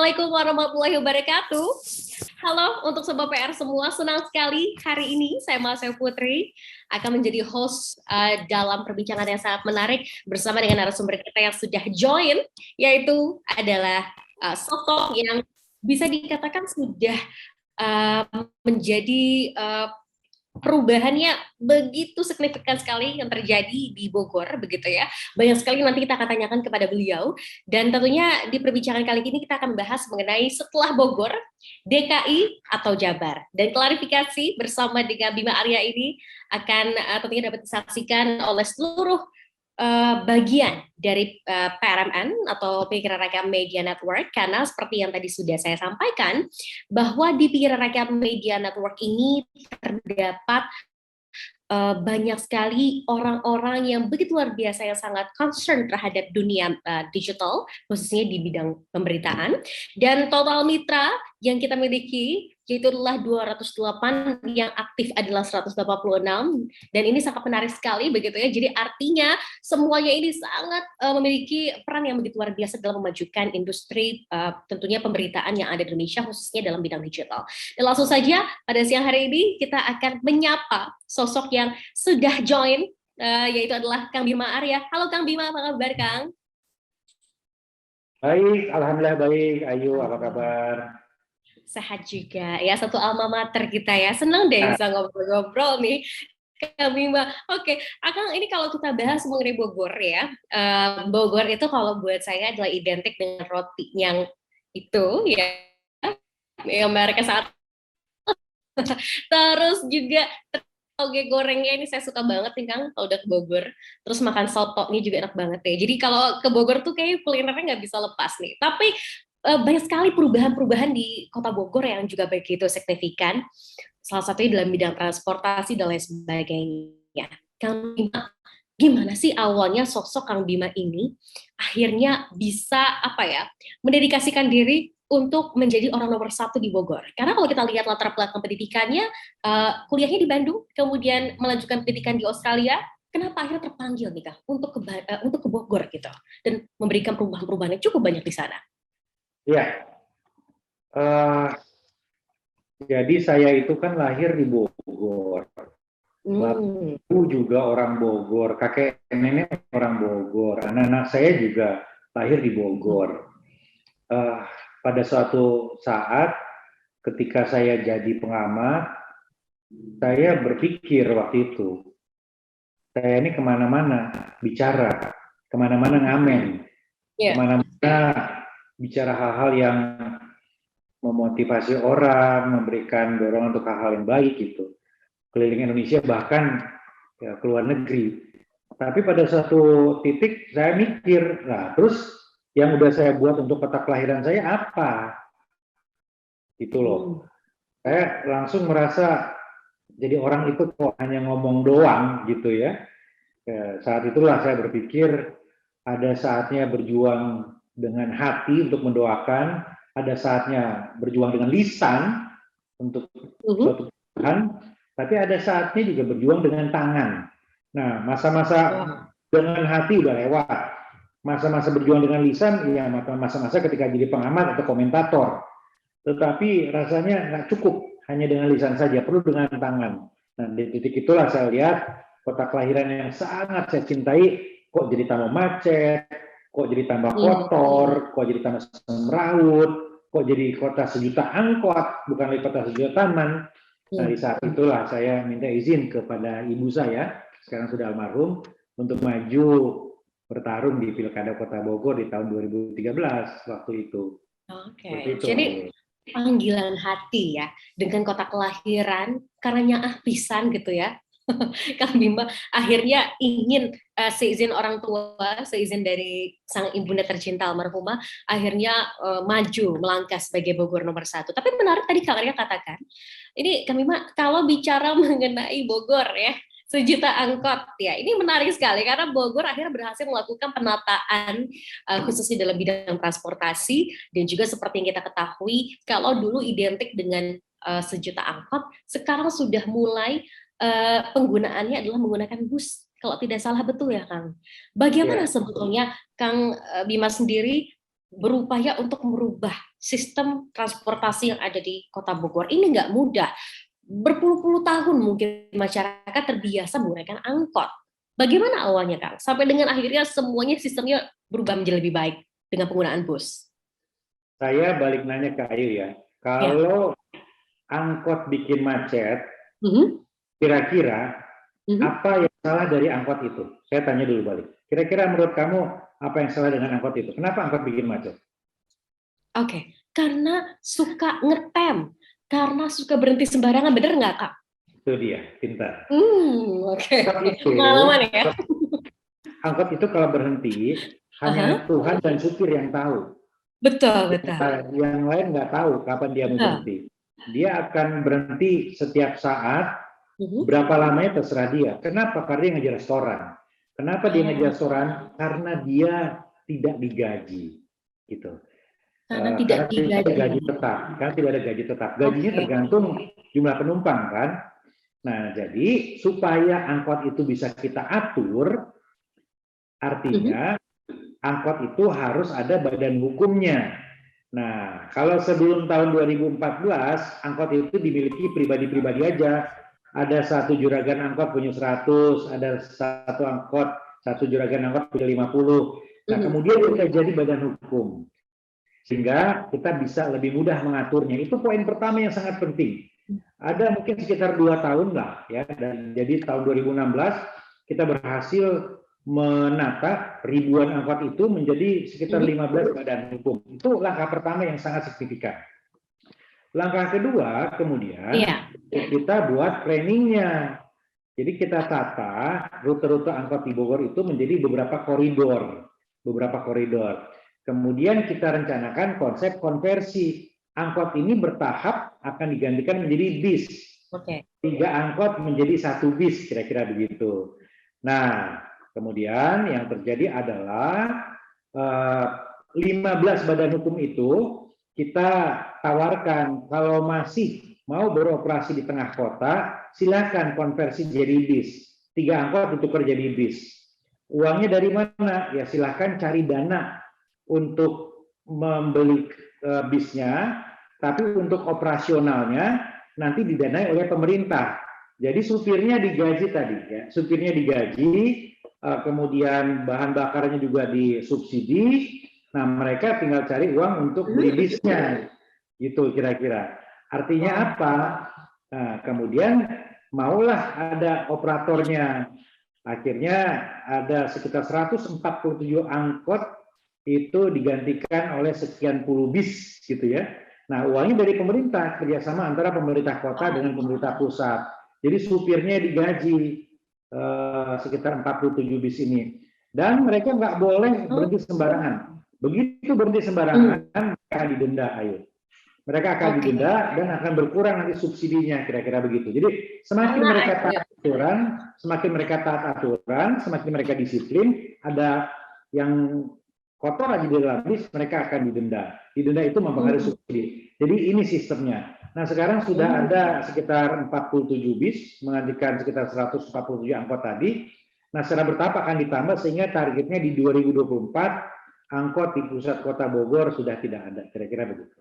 Assalamualaikum warahmatullahi wabarakatuh. Halo untuk Sobat PR semua, senang sekali hari ini saya Masya Putri akan menjadi host dalam perbincangan yang sangat menarik bersama dengan narasumber kita yang sudah join, yaitu adalah sosok yang bisa dikatakan sudah menjadi perubahannya begitu signifikan sekali yang terjadi di Bogor, begitu ya. Banyak sekali nanti kita akan tanyakan kepada beliau. Dan tentunya di perbincangan kali ini kita akan bahas mengenai setelah Bogor, DKI atau Jabar. Dan klarifikasi bersama dengan Bima Arya ini akan tentunya dapat disaksikan oleh seluruh bagian dari PRMN atau Pikiran Rakyat Media Network, karena seperti yang tadi sudah saya sampaikan bahwa di Pikiran Rakyat Media Network ini terdapat banyak sekali orang-orang yang begitu luar biasa yang sangat concern terhadap dunia digital, khususnya di bidang pemberitaan. Dan total mitra yang kita miliki yaitu adalah 208, yang aktif adalah 186, dan ini sangat menarik sekali begitu ya. Jadi artinya semuanya ini sangat memiliki peran yang begitu luar biasa dalam memajukan industri tentunya pemberitaan yang ada di Indonesia, khususnya dalam bidang digital. Dan langsung saja pada siang hari ini kita akan menyapa sosok yang sudah join, yaitu adalah Kang Bima Arya. Halo Kang Bima, apa kabar Kang? Baik, alhamdulillah baik. Ayu, apa kabar? Sehat juga ya, satu alma mater kita ya. Senang deh bisa ngobrol-ngobrol nih Kang Bima. Oke, Akang, ini kalau kita bahas mengenai Bogor ya, Bogor itu kalau buat saya adalah identik dengan roti yang itu ya, yang mereka saat terus juga toge gorengnya ini saya suka banget nih Kang, kalau udah ke Bogor. Terus makan sotonya juga enak banget ya. Jadi kalau ke Bogor tuh kayak kulinernya nggak bisa lepas nih. Tapi banyak sekali perubahan-perubahan di Kota Bogor yang juga begitu signifikan. Salah satunya dalam bidang transportasi dan lain sebagainya. Kang Bima, gimana sih awalnya sosok Kang Bima ini akhirnya bisa mendedikasikan diri untuk menjadi orang nomor satu di Bogor? Karena kalau kita lihat latar belakang pendidikannya, kuliahnya di Bandung, kemudian melanjutkan pendidikan di Australia. Kenapa akhirnya terpanggil nih Kang untuk ke Bogor gitu dan memberikan perubahan-perubahan yang cukup banyak di sana? Iya, jadi saya itu kan lahir di Bogor. Bapak juga orang Bogor, kakek nenek orang Bogor, anak-anak saya juga lahir di Bogor. Pada suatu saat ketika saya jadi pengamat, saya berpikir waktu itu, saya ini kemana-mana bicara, kemana-mana ngamen, kemana-mana bicara hal-hal yang memotivasi orang, memberikan dorongan untuk hal-hal yang baik gitu. Keliling Indonesia bahkan ya, ke luar negeri. Tapi pada suatu titik saya mikir, nah terus yang udah saya buat untuk kota kelahiran saya apa? Gitu loh. Saya langsung merasa jadi orang itu kok hanya ngomong doang gitu ya. Saat itulah saya berpikir ada saatnya berjuang dengan hati untuk mendoakan, ada saatnya berjuang dengan lisan untuk suatu Tuhan, tapi ada saatnya juga berjuang dengan tangan. Nah, masa-masa dengan hati udah lewat. Masa-masa berjuang dengan lisan, ya masa-masa ketika jadi pengamat atau komentator. Tetapi rasanya nggak cukup hanya dengan lisan saja, perlu dengan tangan. Nah, di titik itulah saya lihat kota kelahiran yang sangat saya cintai, kok jadi tambah macet, kok jadi tambah kotor, kok jadi tambah semrawut, kok jadi kota sejuta angkot, bukan lagi kota sejuta taman. Nah, di saat itulah saya minta izin kepada ibu saya, sekarang sudah almarhum, untuk maju bertarung di Pilkada Kota Bogor di tahun 2013 waktu itu. Oke, jadi panggilan hati ya, dengan kota kelahiran, karena pisan gitu ya. Kang Bima akhirnya ingin seizin orang tua, seizin dari sang ibunda tercinta almarhumah, akhirnya maju melangkah sebagai Bogor nomor satu. Tapi menarik tadi Kang Arya katakan, ini Kang Bima kalau bicara mengenai Bogor ya, sejuta angkot ya, ini menarik sekali karena Bogor akhirnya berhasil melakukan penataan khususnya dalam bidang transportasi, dan juga seperti yang kita ketahui kalau dulu identik dengan sejuta angkot, sekarang sudah mulai penggunaannya adalah menggunakan bus. Kalau tidak salah, betul ya Kang? Bagaimana sebetulnya Kang Bima sendiri berupaya untuk merubah sistem transportasi yang ada di Kota Bogor ini nggak mudah. Berpuluh-puluh tahun mungkin masyarakat terbiasa menggunakan angkot. Bagaimana awalnya, Kang? Sampai dengan akhirnya semuanya sistemnya berubah menjadi lebih baik dengan penggunaan bus. Saya balik nanya ke Ayu ya. Ya. Kalau angkot bikin macet, Mhm. kira-kira Mhm. apa yang salah dari angkot itu? Saya tanya dulu balik. Kira-kira menurut kamu apa yang salah dengan angkot itu? Kenapa angkot bikin macet? Oke, karena suka ngetem, karena suka berhenti sembarangan, bener nggak, Kak? Itu dia, pintar. Oke. Angkot itu, Pengalaman ya. angkot itu kalau berhenti hanya Tuhan dan supir yang tahu. Betul, betul. Yang lain nggak tahu kapan dia mau berhenti. Dia akan berhenti setiap saat, berapa lamanya terserah dia. Kenapa? Karena dia ngejar restoran. Kenapa dia ngejar restoran? Karena dia tidak digaji, gitu. Karena Karena tidak tidak ada digaji. gaji tetap. Karena tidak ada gaji tetap. Gajinya tergantung jumlah penumpang kan. Nah, jadi supaya angkot itu bisa kita atur, artinya angkot itu harus ada badan hukumnya. Nah, kalau sebelum tahun 2014, angkot itu dimiliki pribadi-pribadi aja. Ada satu juragan angkot punya 100, ada satu juragan angkot punya 50. Nah, kemudian kita jadi badan hukum. Sehingga kita bisa lebih mudah mengaturnya. Itu poin pertama yang sangat penting. Ada mungkin sekitar 2 tahun lah, ya. Dan jadi tahun 2016 kita berhasil menata ribuan angkot itu menjadi sekitar 15 badan hukum. Itu langkah pertama yang sangat signifikan. Langkah kedua, kemudian kita buat trainingnya. Jadi kita tata rute-rute angkot di Bogor itu menjadi beberapa koridor. Kemudian kita rencanakan konsep konversi. Angkot ini bertahap akan digantikan menjadi bis. 3 angkot menjadi 1 bis, kira-kira begitu. Nah, kemudian yang terjadi adalah 15 badan hukum itu kita tawarkan kalau masih mau beroperasi di tengah kota, silakan konversi jadi bis. 3 angkot ditukar jadi bis. Uangnya dari mana? Ya silakan cari dana untuk membeli bisnya, tapi untuk operasionalnya nanti didanai oleh pemerintah. Jadi supirnya digaji tadi, ya. Supirnya digaji, kemudian bahan bakarnya juga disubsidi. Nah, mereka tinggal cari uang untuk beli bisnya, gitu kira-kira. Artinya apa? Nah, kemudian maulah ada operatornya. Akhirnya ada sekitar 147 angkot itu digantikan oleh sekian puluh bis, gitu ya. Nah, uangnya dari pemerintah, kerjasama antara pemerintah kota dengan pemerintah pusat. Jadi supirnya digaji sekitar 47 bis ini. Dan mereka nggak boleh berhenti sembarangan. Begitu berhenti sembarangan, mereka akan didenda, ayo. Mereka akan didenda dan akan berkurang nanti subsidinya, kira-kira begitu. Jadi semakin mereka taat aturan, semakin mereka disiplin, ada yang kotor lagi di dalam bis, mereka akan didenda. Didenda itu mempengaruhi subsidi. Jadi ini sistemnya. Nah, sekarang sudah ada sekitar 47 bis, menggantikan sekitar 147 angkot tadi. Nah, secara bertahap akan ditambah sehingga targetnya di 2024 angkot di pusat kota Bogor sudah tidak ada. Kira-kira begitu.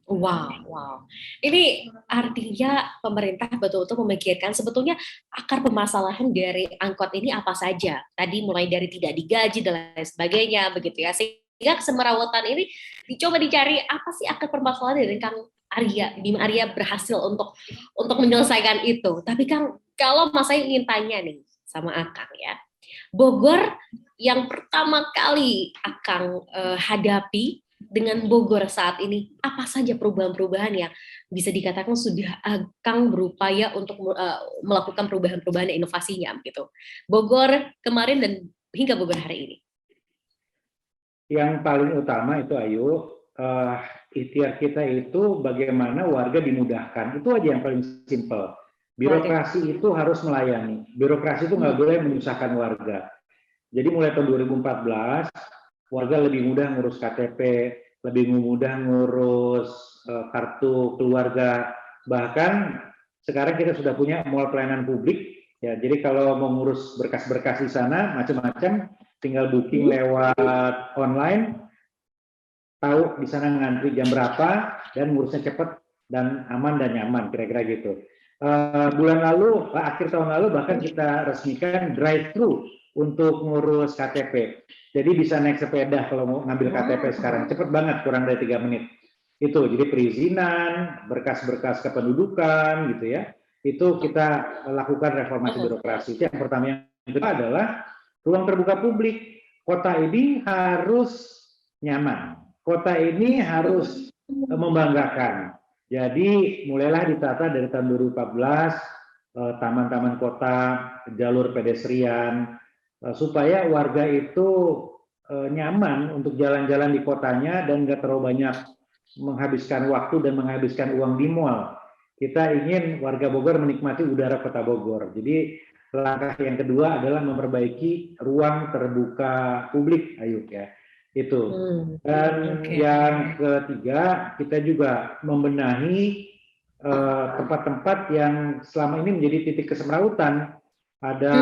Wow. Ini artinya pemerintah betul-betul memikirkan sebetulnya akar permasalahan dari angkot ini apa saja. Tadi mulai dari tidak digaji dan lain sebagainya, begitu ya. Sehingga kesemerawutan ini dicoba dicari apa sih akar permasalahan dari Kang Arya, Bima Arya berhasil untuk menyelesaikan itu. Tapi Kang, kalau Mas saya ingin tanya nih sama Akang ya, Bogor yang pertama kali Akang hadapi dengan Bogor saat ini, apa saja perubahan-perubahan yang bisa dikatakan sudah Kang berupaya untuk melakukan perubahan-perubahan dan inovasinya gitu. Bogor kemarin dan hingga Bogor hari ini. Yang paling utama itu Ayu, ikhtiar kita itu bagaimana warga dimudahkan. Itu aja yang paling simpel. Birokrasi itu harus melayani. Birokrasi itu nggak boleh menyusahkan warga. Jadi mulai tahun 2014, warga lebih mudah ngurus KTP, lebih mudah ngurus kartu keluarga. Bahkan sekarang kita sudah punya mall pelayanan publik. Ya, jadi kalau mau ngurus berkas-berkas di sana macam-macam, tinggal booking lewat online, tahu di sana ngantri jam berapa, dan ngurusnya cepat dan aman dan nyaman, kira-kira gitu. Bulan lalu, akhir tahun lalu bahkan kita resmikan drive-thru untuk ngurus KTP. Jadi bisa naik sepeda kalau mau ngambil KTP sekarang, cepat banget, kurang dari 3 menit. Itu, jadi perizinan, berkas-berkas kependudukan, gitu ya. Itu kita lakukan reformasi birokrasi. Itu yang pertama. Yang kedua adalah ruang terbuka publik. Kota ini harus nyaman. Kota ini harus membanggakan. Jadi mulailah ditata dari tahun 2014, taman-taman kota, jalur pedestrian, supaya warga itu nyaman untuk jalan-jalan di kotanya dan nggak terlalu banyak menghabiskan waktu dan menghabiskan uang di mall. Kita ingin warga Bogor menikmati udara kota Bogor. Jadi langkah yang kedua adalah memperbaiki ruang terbuka publik, Ayu ya. Itu. Dan yang ketiga, kita juga membenahi tempat-tempat yang selama ini menjadi titik kesemrautan. Ada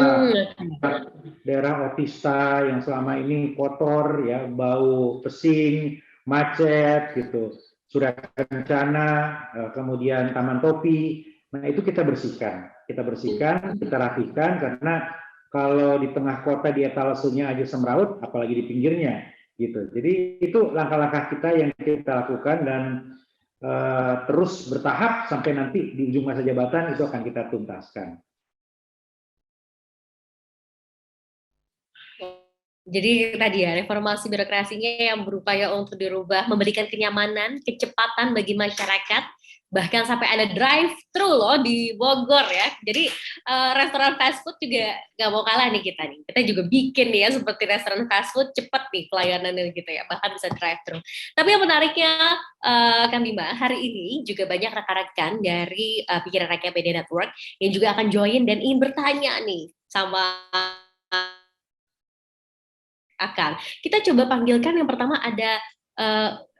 daerah otista yang selama ini kotor, ya, bau pesing, macet, gitu. Surya Kencana, kemudian Taman Topi. Nah, itu kita bersihkan, kita rapikan, karena kalau di tengah kota di etalasenya aja semraut, apalagi di pinggirnya, gitu. Jadi itu langkah-langkah kita yang kita lakukan, dan terus bertahap sampai nanti di ujung masa jabatan itu akan kita tuntaskan. Jadi tadi ya, reformasi birokrasinya yang berupaya untuk dirubah, memberikan kenyamanan, kecepatan bagi masyarakat, bahkan sampai ada drive-thru loh di Bogor ya. Jadi restoran fast food juga nggak mau kalah nih kita nih. Kita juga bikin nih ya seperti restoran fast food, cepat nih pelayanannya gitu ya, bahkan bisa drive-thru. Tapi yang menariknya, Kang Bima, hari ini juga banyak rekan-rekan dari Pikiran Rakyat Media Network yang juga akan join dan ingin bertanya nih sama akan. Kita coba panggilkan yang pertama ada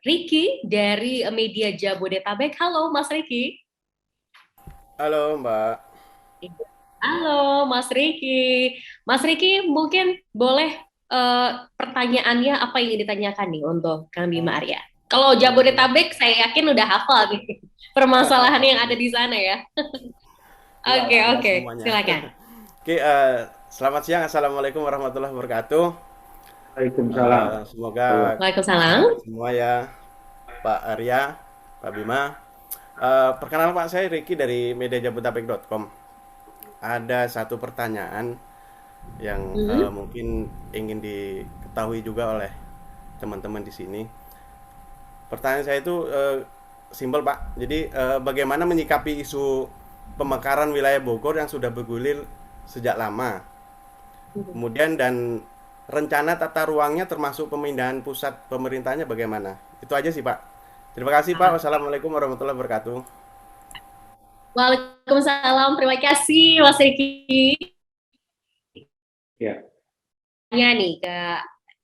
Ricky dari media Jabodetabek. Halo Mas Ricky. Halo Mbak. Halo Mas Ricky. Mas Ricky mungkin boleh pertanyaannya apa yang ditanyakan nih untuk Kang Bima Arya. Kalau Jabodetabek saya yakin udah hafal nih permasalahan yang ada di sana ya. Oke, silakan. Oke, selamat siang. Assalamualaikum warahmatullahi wabarakatuh. Waalaikumsalam. Semoga Waalaikumsalam. semua ya, Pak Arya, Pak Bima. Perkenalkan Pak, saya Ricky dari mediajabodetabek.com. Ada satu pertanyaan yang mungkin ingin diketahui juga oleh teman-teman di sini. Pertanyaan saya itu simpel Pak. Jadi bagaimana menyikapi isu pemekaran wilayah Bogor yang sudah bergulir sejak lama? Kemudian dan rencana tata ruangnya termasuk pemindahan pusat pemerintahnya bagaimana? Itu aja sih Pak. Terima kasih Pak. Wassalamualaikum warahmatullahi wabarakatuh. Waalaikumsalam. Terima kasih Mas Ricky. Ya. Nih ke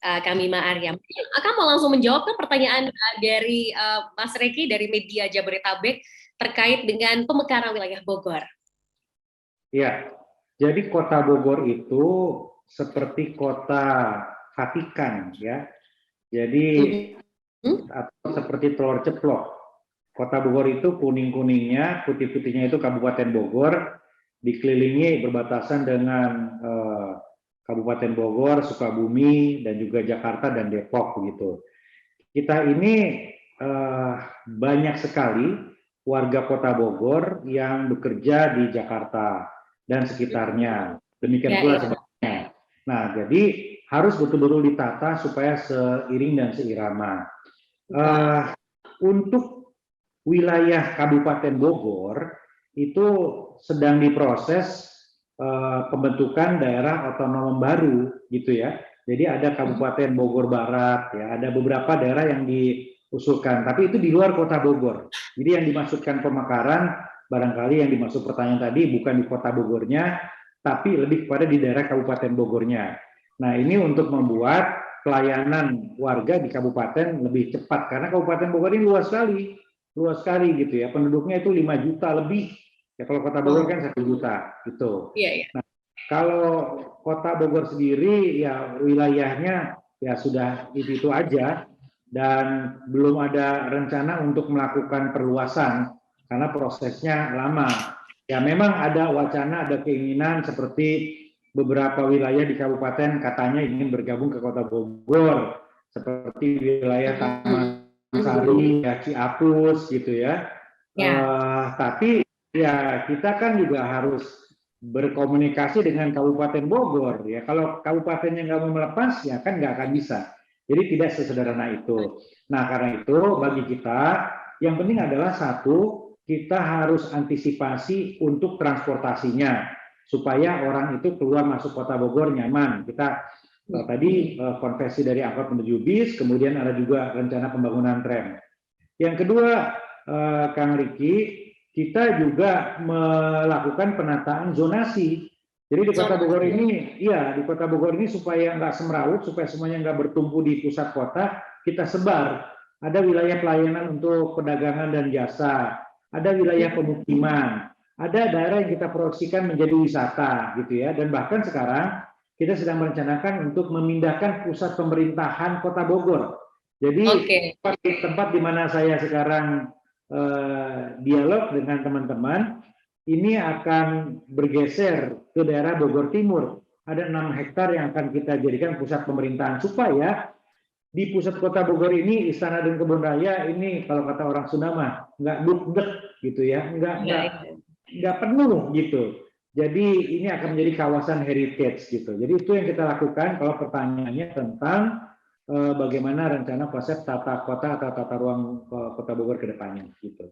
Kang Bima Arya. Akan mau langsung menjawab ke pertanyaan dari Mas Ricky dari media Jabodetabek terkait dengan pemekaran wilayah Bogor. Ya. Jadi kota Bogor itu seperti kota Vatikan, ya. Jadi atau seperti telur ceplok. Kota Bogor itu kuning-kuningnya, putih-putihnya itu Kabupaten Bogor, dikelilingi berbatasan dengan Kabupaten Bogor, Sukabumi, dan juga Jakarta dan Depok begitu. Kita ini banyak sekali warga Kota Bogor yang bekerja di Jakarta dan sekitarnya. Demikian pula sebaliknya. Nah, jadi harus betul-betul ditata supaya seiring dan seirama. Untuk wilayah Kabupaten Bogor itu sedang diproses pembentukan daerah otonom baru, gitu ya. Jadi ada Kabupaten Bogor Barat, ya, ada beberapa daerah yang diusulkan, tapi itu di luar Kota Bogor. Jadi yang dimaksudkan pemekaran, barangkali yang dimaksud pertanyaan tadi bukan di Kota Bogornya, tapi lebih kepada di daerah Kabupaten Bogornya. Nah, ini untuk membuat pelayanan warga di kabupaten lebih cepat, karena Kabupaten Bogor ini luas sekali gitu ya. Penduduknya itu 5 juta lebih. Ya kalau Kota Bogor kan 1 juta gitu. Iya. Nah, Kalau Kota Bogor sendiri ya wilayahnya ya sudah itu aja dan belum ada rencana untuk melakukan perluasan karena prosesnya lama. Ya memang ada wacana, ada keinginan seperti beberapa wilayah di kabupaten katanya ingin bergabung ke Kota Bogor seperti wilayah Taman Sari, ya, Ciapus gitu ya. Tapi ya kita kan juga harus berkomunikasi dengan Kabupaten Bogor ya. Kalau kabupatennya nggak mau melepas ya kan nggak akan bisa. Jadi tidak sesederhana itu. Nah karena itu bagi kita yang penting adalah satu, kita harus antisipasi untuk transportasinya supaya orang itu keluar masuk Kota Bogor nyaman. Kita tadi konversi dari angkot menuju bis, kemudian ada juga rencana pembangunan tram. Yang kedua, Kang Riki, kita juga melakukan penataan zonasi. Jadi di Kota Bogor ini, iya di Kota Bogor ini supaya nggak semrawut, supaya semuanya nggak bertumpu di pusat kota, kita sebar. Ada wilayah pelayanan untuk perdagangan dan jasa, ada wilayah pemukiman, ada daerah yang kita proyeksikan menjadi wisata, gitu ya. Dan bahkan sekarang kita sedang merencanakan untuk memindahkan pusat pemerintahan Kota Bogor. Jadi tempat di mana saya sekarang dialog dengan teman-teman ini akan bergeser ke daerah Bogor Timur. Ada 6 hektar yang akan kita jadikan pusat pemerintahan supaya di pusat Kota Bogor ini Istana dan Kebun Raya ini kalau kata orang Sunda mah nggak duk-dek gitu ya, nggak penuh gitu. Jadi ini akan menjadi kawasan heritage gitu. Jadi itu yang kita lakukan kalau pertanyaannya tentang bagaimana rencana konsep tata kota atau tata ruang Kota Bogor ke depannya gitu.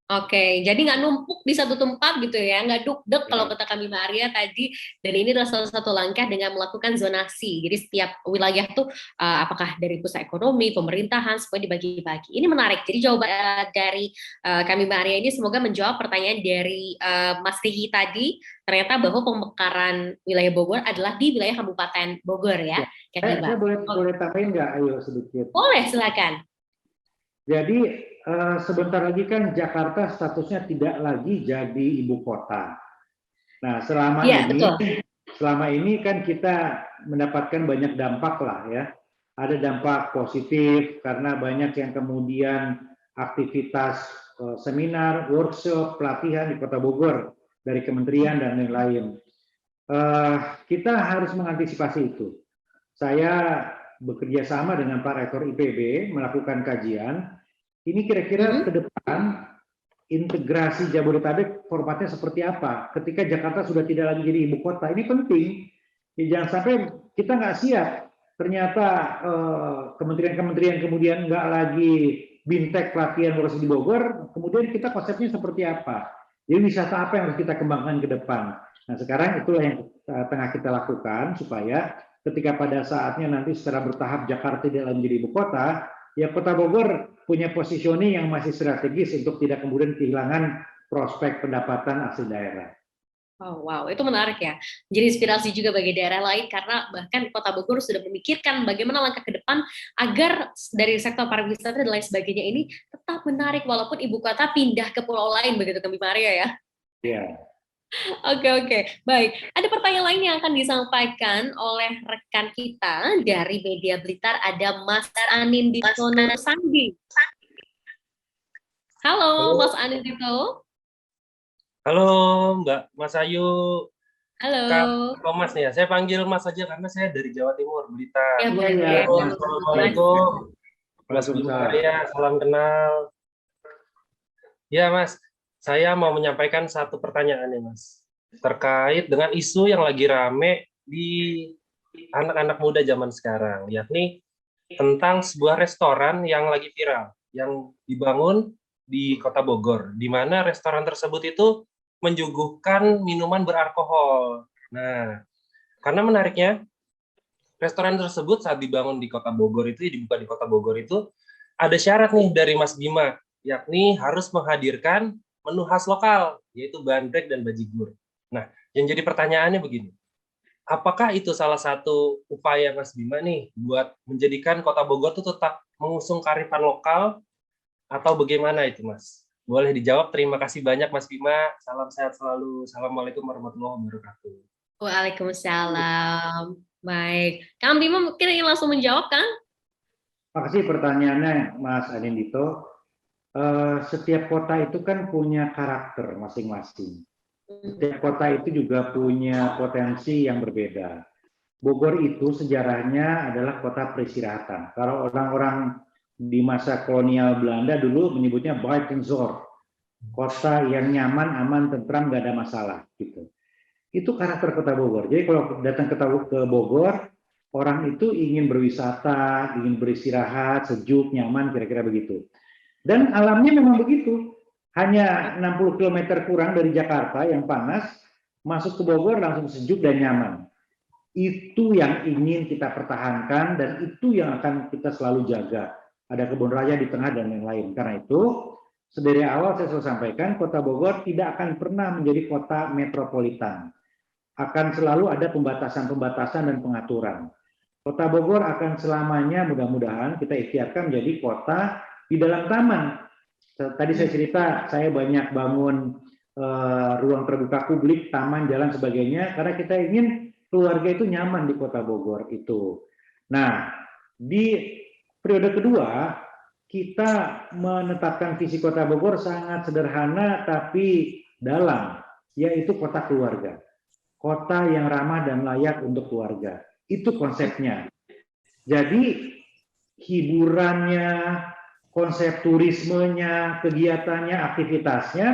Oke, jadi nggak numpuk di satu tempat gitu ya, nggak duk-dek kalau kata kami Maria tadi. Dan ini adalah salah satu langkah dengan melakukan zonasi. Jadi setiap wilayah tuh apakah dari pusat ekonomi, pemerintahan, semua dibagi-bagi. Ini menarik. Jadi jawaban dari kami Maria ini semoga menjawab pertanyaan dari Mas Riki tadi. Ternyata bahwa pemekaran wilayah Bogor adalah di wilayah Kabupaten Bogor ya. Saya boleh tambahin nggak? Ayo sedikit. Boleh, silakan. Jadi sebentar lagi kan Jakarta statusnya tidak lagi jadi ibu kota. Nah, selama ini kan kita mendapatkan banyak dampak lah ya. Ada dampak positif karena banyak yang kemudian aktivitas seminar, workshop, pelatihan di Kota Bogor dari kementerian dan lain-lain. Kita harus mengantisipasi itu. Saya bekerja sama dengan Pak Rektor IPB melakukan kajian. Ini kira-kira ke depan integrasi Jabodetabek formatnya seperti apa? Ketika Jakarta sudah tidak lagi jadi ibu kota, ini penting. Jangan sampai kita nggak siap. Ternyata kementerian-kementerian kemudian nggak lagi bintek pelatihan di Bogor, kemudian kita konsepnya seperti apa? Jadi wisata apa yang harus kita kembangkan ke depan? Nah sekarang itulah yang tengah kita lakukan supaya ketika pada saatnya nanti secara bertahap Jakarta tidak lagi menjadi ibu kota, ya Kota Bogor punya positioning yang masih strategis untuk tidak kemudian kehilangan prospek pendapatan asli daerah. Oh, wow, itu menarik ya. Jadi inspirasi juga bagi daerah lain karena bahkan Kota Bogor sudah memikirkan bagaimana langkah ke depan agar dari sektor pariwisata dan lain sebagainya ini tetap menarik walaupun ibu kota pindah ke pulau lain begitu Kami Maria ya. Iya. Oke. Baik. Ada pertanyaan lain yang akan disampaikan oleh rekan kita dari Media Blitar. Ada Mas Anin Ditono Sandi. Halo, Mas Anin Dito. Halo, Mbak Mas Ayu. Halo. Kak Mas nih ya. Saya panggil Mas aja karena saya dari Jawa Timur, Blitar. Ya, boleh. Assalamualaikum. Mas Bima ya, salam kenal. Ya, Mas. Saya mau menyampaikan satu pertanyaan nih, Mas. Terkait dengan isu yang lagi rame di anak-anak muda zaman sekarang, yakni tentang sebuah restoran yang lagi viral, yang dibangun di Kota Bogor, di mana restoran tersebut itu menyuguhkan minuman beralkohol. Nah, karena menariknya, restoran tersebut saat dibangun di Kota Bogor itu, dibuka di Kota Bogor itu, ada syarat nih dari Mas Bima, yakni harus menghadirkan menu khas lokal, yaitu bandrek dan bajigur. Nah, yang jadi pertanyaannya begini, apakah itu salah satu upaya Mas Bima nih buat menjadikan Kota Bogor itu tetap mengusung kearifan lokal, atau bagaimana itu, Mas? Boleh dijawab. Terima kasih banyak, Mas Bima. Salam sehat selalu. Assalamualaikum warahmatullahi wabarakatuh. Waalaikumsalam. Baik. Kang Bima mungkin ingin langsung menjawab, Kang? Makasih pertanyaannya, Mas Anindito. Setiap kota itu kan punya karakter masing-masing. Setiap kota itu juga punya potensi yang berbeda. Bogor itu sejarahnya adalah kota peristirahatan. Kalau orang-orang di masa kolonial Belanda dulu menyebutnya Buitenzorg, kota yang nyaman, aman, tentram, nggak ada masalah. Gitu. Itu karakter kota Bogor. Jadi kalau datang ke Bogor, orang itu ingin berwisata, ingin beristirahat, sejuk, nyaman, kira-kira begitu. Dan alamnya memang begitu. Hanya 60 km kurang dari Jakarta yang panas, masuk ke Bogor langsung sejuk dan nyaman. Itu yang ingin kita pertahankan dan itu yang akan kita selalu jaga. Ada kebun raya di tengah dan yang lain. Karena itu, dari awal saya selalu sampaikan, kota Bogor tidak akan pernah menjadi kota metropolitan. Akan selalu ada pembatasan-pembatasan dan pengaturan. Kota Bogor akan selamanya mudah-mudahan kita ikhtiarkan menjadi kota di dalam taman. Tadi saya cerita, saya banyak bangun ruang terbuka publik, taman, jalan, sebagainya, karena kita ingin keluarga itu nyaman di kota Bogor itu. Nah, di periode kedua, kita menetapkan visi kota Bogor sangat sederhana tapi dalam, yaitu kota keluarga. Kota yang ramah dan layak untuk keluarga. Itu konsepnya. Jadi hiburannya, konsep turismenya, kegiatannya, aktivitasnya,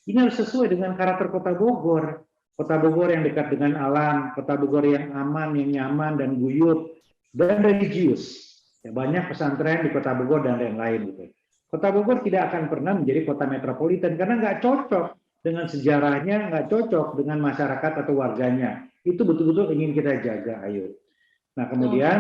ini harus sesuai dengan karakter kota Bogor. Kota Bogor yang dekat dengan alam, kota Bogor yang aman, yang nyaman, dan guyup, dan religius. Ya, banyak pesantren di kota Bogor dan lain-lain. Gitu. Kota Bogor tidak akan pernah menjadi kota metropolitan karena nggak cocok dengan sejarahnya, nggak cocok dengan masyarakat atau warganya. Itu betul-betul ingin kita jaga, ayo. Nah, kemudian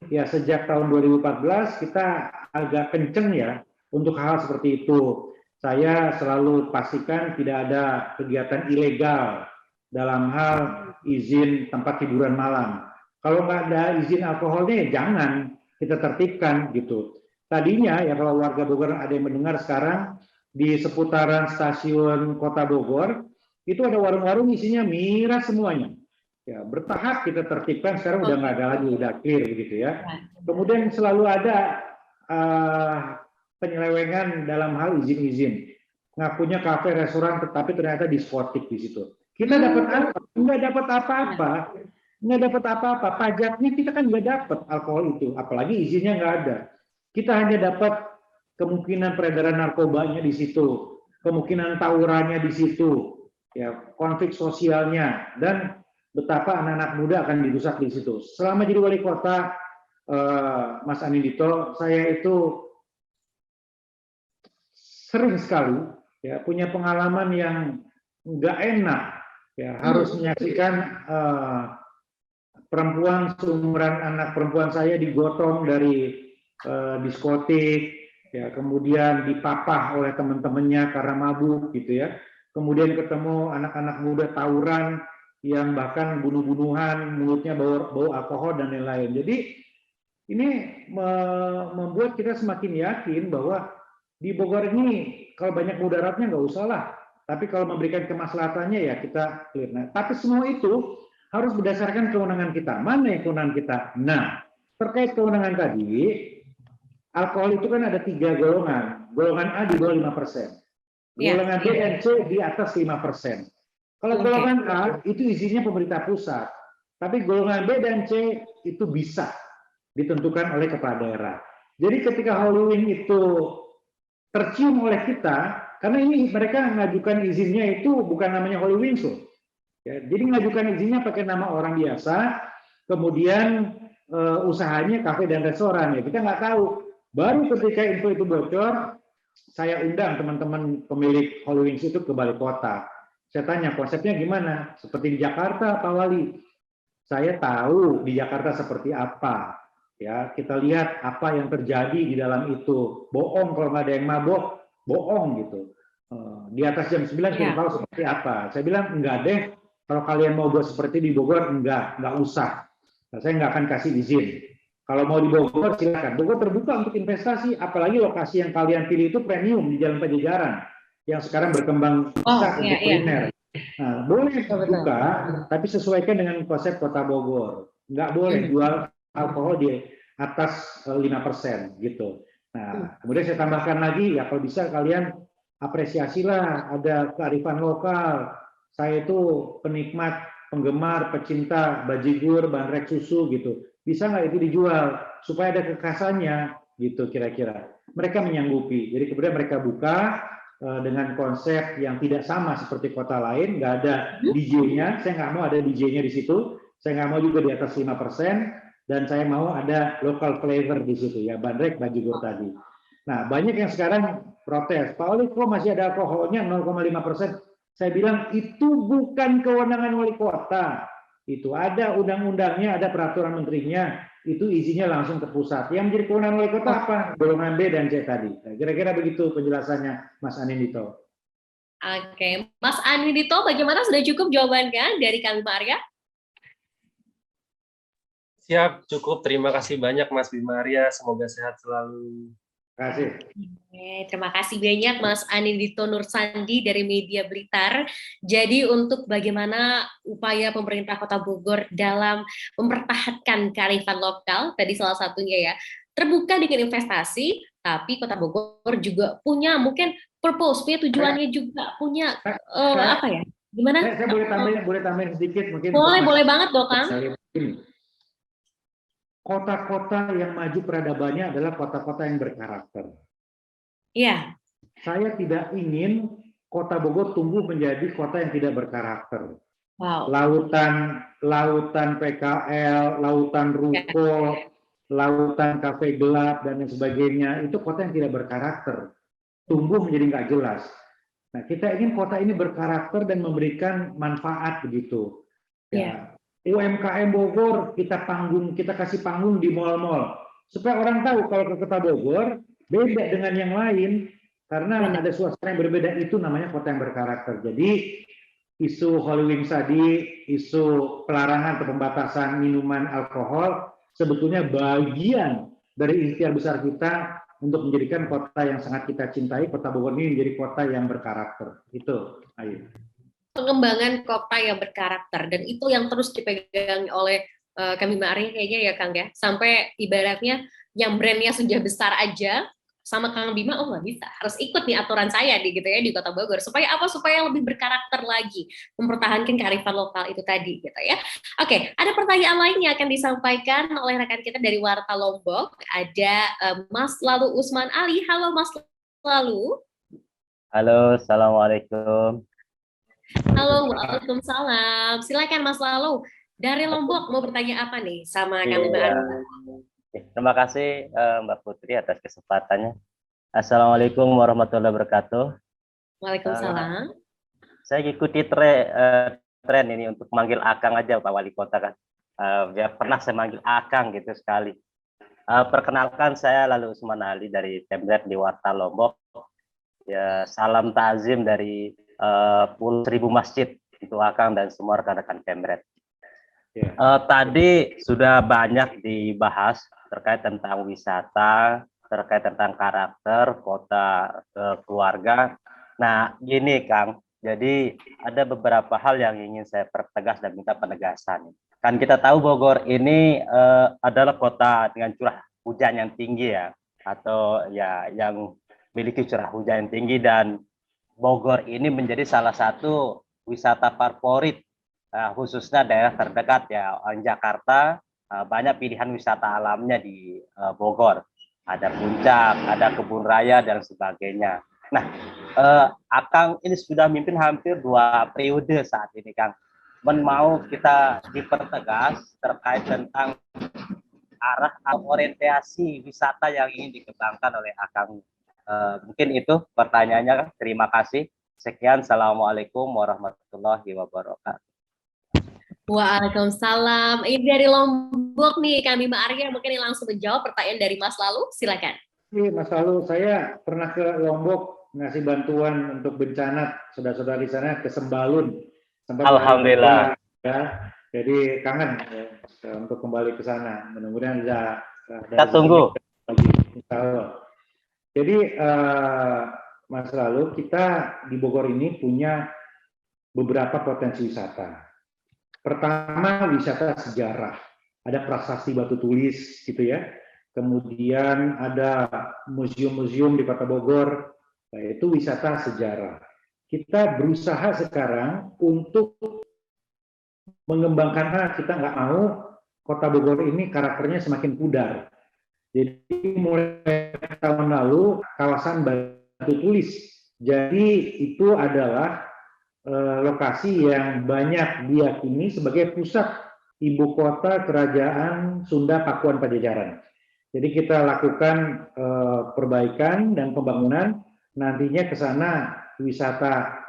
ya sejak tahun 2014 kita agak kenceng ya untuk hal seperti itu. Saya selalu pastikan tidak ada kegiatan ilegal dalam hal izin tempat hiburan malam. Kalau nggak ada izin alkoholnya, ya jangan kita tertibkan gitu. Tadinya ya kalau warga Bogor ada yang mendengar sekarang, di seputaran stasiun Kota Bogor, itu ada warung-warung isinya miras semuanya. Ya, bertahap kita tertibkan, sekarang udah nggak ada lagi, udah clear gitu ya. Kemudian selalu ada penyelewengan dalam hal izin-izin. Ngakunya kafe, restoran, tetapi ternyata diskotik di situ. Kita dapat apa? Nggak dapat apa-apa. Nggak dapat apa-apa. Pajaknya kita kan nggak dapat alkohol itu, apalagi izinnya nggak ada. Kita hanya dapat kemungkinan peredaran narkobanya di situ, kemungkinan tawurannya di situ, ya, konflik sosialnya, dan betapa anak-anak muda akan dirusak di situ. Selama jadi wali kota, Mas Anindito, saya itu sering sekali ya punya pengalaman yang nggak enak, ya harus menyaksikan perempuan seumuran anak perempuan saya digotong dari diskotik. Ya, kemudian dipapah oleh teman-temannya karena mabuk gitu ya. Kemudian ketemu anak-anak muda tawuran yang bahkan bunuh-bunuhan, mulutnya bau alkohol dan lain-lain. Jadi ini membuat kita semakin yakin bahwa di Bogor ini kalau banyak mudaratnya nggak usah lah. Tapi kalau memberikan kemaslahatannya ya kita clear. Nah, tapi semua itu harus berdasarkan kewenangan kita. Mana yang kewenangan kita? Nah, terkait kewenangan tadi, alkohol itu kan ada 3 golongan. Golongan A di bawah 5%. Golongan B dan C di atas 5%. Kalau golongan A itu izinnya pemerintah pusat. Tapi golongan B dan C itu bisa ditentukan oleh kepala daerah. Jadi ketika Halloween itu tercium oleh kita, karena ini mereka mengajukan izinnya itu bukan namanya Halloween Show. Ya, jadi mengajukan izinnya pakai nama orang biasa, kemudian usahanya kafe dan restoran. Ya kita nggak tahu. Baru ketika info itu bocor, saya undang teman-teman pemilik Halloween itu ke balai kota. Saya tanya konsepnya gimana? Seperti di Jakarta, Pak Wali. Saya tahu di Jakarta seperti apa. Ya, kita lihat apa yang terjadi di dalam itu. Bohong kalau nggak ada yang mabok, bohong gitu. Di atas jam 9 kita tahu seperti apa. Saya bilang enggak deh. Kalau kalian mau buat seperti di Bogor, enggak usah. Nah, saya nggak akan kasih izin. Kalau mau di Bogor, silakan. Bogor terbuka untuk investasi, apalagi lokasi yang kalian pilih itu premium di Jalan Pajajaran, yang sekarang berkembang besar untuk kuliner. Nah, boleh Betul, betul. buka, tapi sesuaikan dengan konsep Kota Bogor. Nggak boleh jual alkohol di atas 5% gitu. Nah, kemudian saya tambahkan lagi, ya kalau bisa kalian apresiasilah ada kearifan lokal. Saya itu penikmat, penggemar, pecinta bajigur, bandrek susu gitu. Bisa nggak itu dijual supaya ada kekhasannya gitu kira-kira. Mereka menyanggupi. Jadi kemudian mereka buka dengan konsep yang tidak sama seperti kota lain, nggak ada DJ-nya, saya nggak mau ada DJ-nya di situ, saya nggak mau juga di atas 5%, dan saya mau ada local flavor di situ, ya bandrek, bajigur tadi. Nah, banyak yang sekarang protes, Pak Oli kok masih ada alkoholnya 0,5%? Saya bilang itu bukan kewenangan wali kota, itu ada undang-undangnya, ada peraturan menterinya, itu izinnya langsung ke pusat. Yang menjadi kewenangan wali kota apa? Golongan B dan C tadi. Nah, kira-kira begitu penjelasannya, Mas Anindito. Oke, Mas Anindito, bagaimana, sudah cukup jawabannya dari kami Mbak Arya? Siap, cukup. Terima kasih banyak Mas Bima Arya. Semoga sehat selalu. Terima kasih. Terima kasih banyak Mas Anindito Nursandi dari Media Blitar. Jadi untuk bagaimana upaya pemerintah Kota Bogor dalam mempertahankan kearifan lokal, tadi salah satunya ya, terbuka dengan investasi, tapi Kota Bogor juga punya mungkin purpose, punya tujuannya juga, punya apa ya? Gimana? Saya boleh tambahin sedikit mungkin. Boleh banget dong, Kang. Kota-kota yang maju peradabannya adalah kota-kota yang berkarakter. Iya. Saya tidak ingin Kota Bogor tumbuh menjadi kota yang tidak berkarakter. Wow. Lautan PKL, lautan ruko, lautan kafe gelap dan lain sebagainya, itu kota yang tidak berkarakter. Tumbuh menjadi nggak jelas. Nah, kita ingin kota ini berkarakter dan memberikan manfaat begitu. Ya. UMKM Bogor kita kasih panggung di mal-mal supaya orang tahu kalau ke Kota Bogor beda dengan yang lain karena ada suasana yang berbeda, itu namanya kota yang berkarakter. Jadi isu Holy Wings tadi, isu pelarangan atau pembatasan minuman alkohol sebetulnya bagian dari ikhtiar besar kita untuk menjadikan kota yang sangat kita cintai, Kota Bogor ini menjadi kota yang berkarakter. Itu, ayo. Pengembangan kota yang berkarakter, dan itu yang terus dipegang oleh kami Mbak Arya kayaknya ya Kang ya, sampai ibaratnya yang brandnya sudah besar aja sama Kang Bima, oh nggak bisa, harus ikut nih aturan saya di gitu ya di Kota Bogor, supaya apa? Supaya lebih berkarakter lagi, mempertahankan kearifan lokal itu tadi gitu ya. Oke, ada pertanyaan lain yang akan disampaikan oleh rekan kita dari Warta Lombok, ada Mas Lalu Usman Ali. Halo Mas Lalu. Halo, assalamualaikum. Halo, waalaikumsalam. Silakan Mas Lalu. Dari Lombok mau bertanya apa nih sama kami Mbak Arya? Terima kasih Mbak Putri atas kesempatannya. Assalamualaikum warahmatullahi wabarakatuh. Waalaikumsalam. Saya ikuti tren ini untuk manggil Akang aja Pak Wali Kota kan. Ya pernah saya manggil Akang gitu sekali. Perkenalkan, saya Lalu Usman Ali dari Pemret di Warta Lombok. Ya, salam takzim dari puluh ribu masjid untuk Akang dan semua rekan-rekan Pemret. Tadi sudah banyak dibahas terkait tentang wisata, terkait tentang karakter kota keluarga. Nah, gini Kang, jadi ada beberapa hal yang ingin saya pertegas dan minta penegasan. Kan kita tahu Bogor ini adalah kota dengan curah hujan yang tinggi ya, atau ya yang memiliki curah hujan yang tinggi, dan Bogor ini menjadi salah satu wisata favorit khususnya daerah terdekat ya, Jakarta. Banyak pilihan wisata alamnya di Bogor, ada puncak, ada kebun raya dan sebagainya. Nah, Akang ini sudah memimpin hampir 2 periode saat ini Kang. Mau kita dipertegas terkait tentang arah orientasi wisata yang ingin dikembangkan oleh Akang. Mungkin itu pertanyaannya Kang. Terima kasih. Sekian, assalamualaikum warahmatullahi wabarakatuh. Waalaikumsalam. Ini dari Lombok nih, kami Mbak Arya mungkin langsung menjawab pertanyaan dari Mas Lalu. Silakan. Mas Lalu, saya pernah ke Lombok ngasih bantuan untuk bencana saudara-saudara di sana ke Sembalun. Alhamdulillah. Ya, jadi kangen ya, untuk kembali ke sana. Mudah-mudahan bisa. Kita tunggu. Jadi Mas Lalu, kita di Bogor ini punya beberapa potensi wisata. Pertama, wisata sejarah. Ada prasasti batu tulis gitu ya. Kemudian ada museum-museum di Kota Bogor, yaitu wisata sejarah. Kita berusaha sekarang untuk mengembangkan, kita nggak mau Kota Bogor ini karakternya semakin pudar. Jadi mulai tahun lalu kawasan batu tulis. Jadi itu adalah lokasi yang banyak diyakini sebagai pusat ibu kota kerajaan Sunda Pakuan Pajajaran. Jadi kita lakukan perbaikan dan pembangunan, nantinya ke sana wisata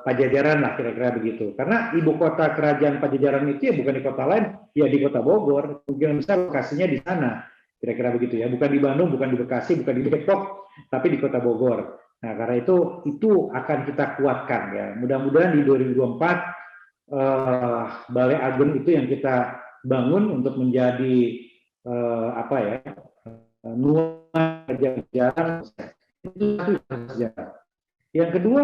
Pajajaran lah kira-kira begitu. Karena ibu kota kerajaan Pajajaran itu ya bukan di kota lain, ya di Kota Bogor. Mungkin bisa lokasinya di sana, kira-kira begitu ya. Bukan di Bandung, bukan di Bekasi, bukan di Depok, tapi di Kota Bogor. Nah, karena itu akan kita kuatkan ya. Mudah-mudahan di 2024 Balai Ageng itu yang kita bangun untuk menjadi nuansa jalan itu sejarah. Yang kedua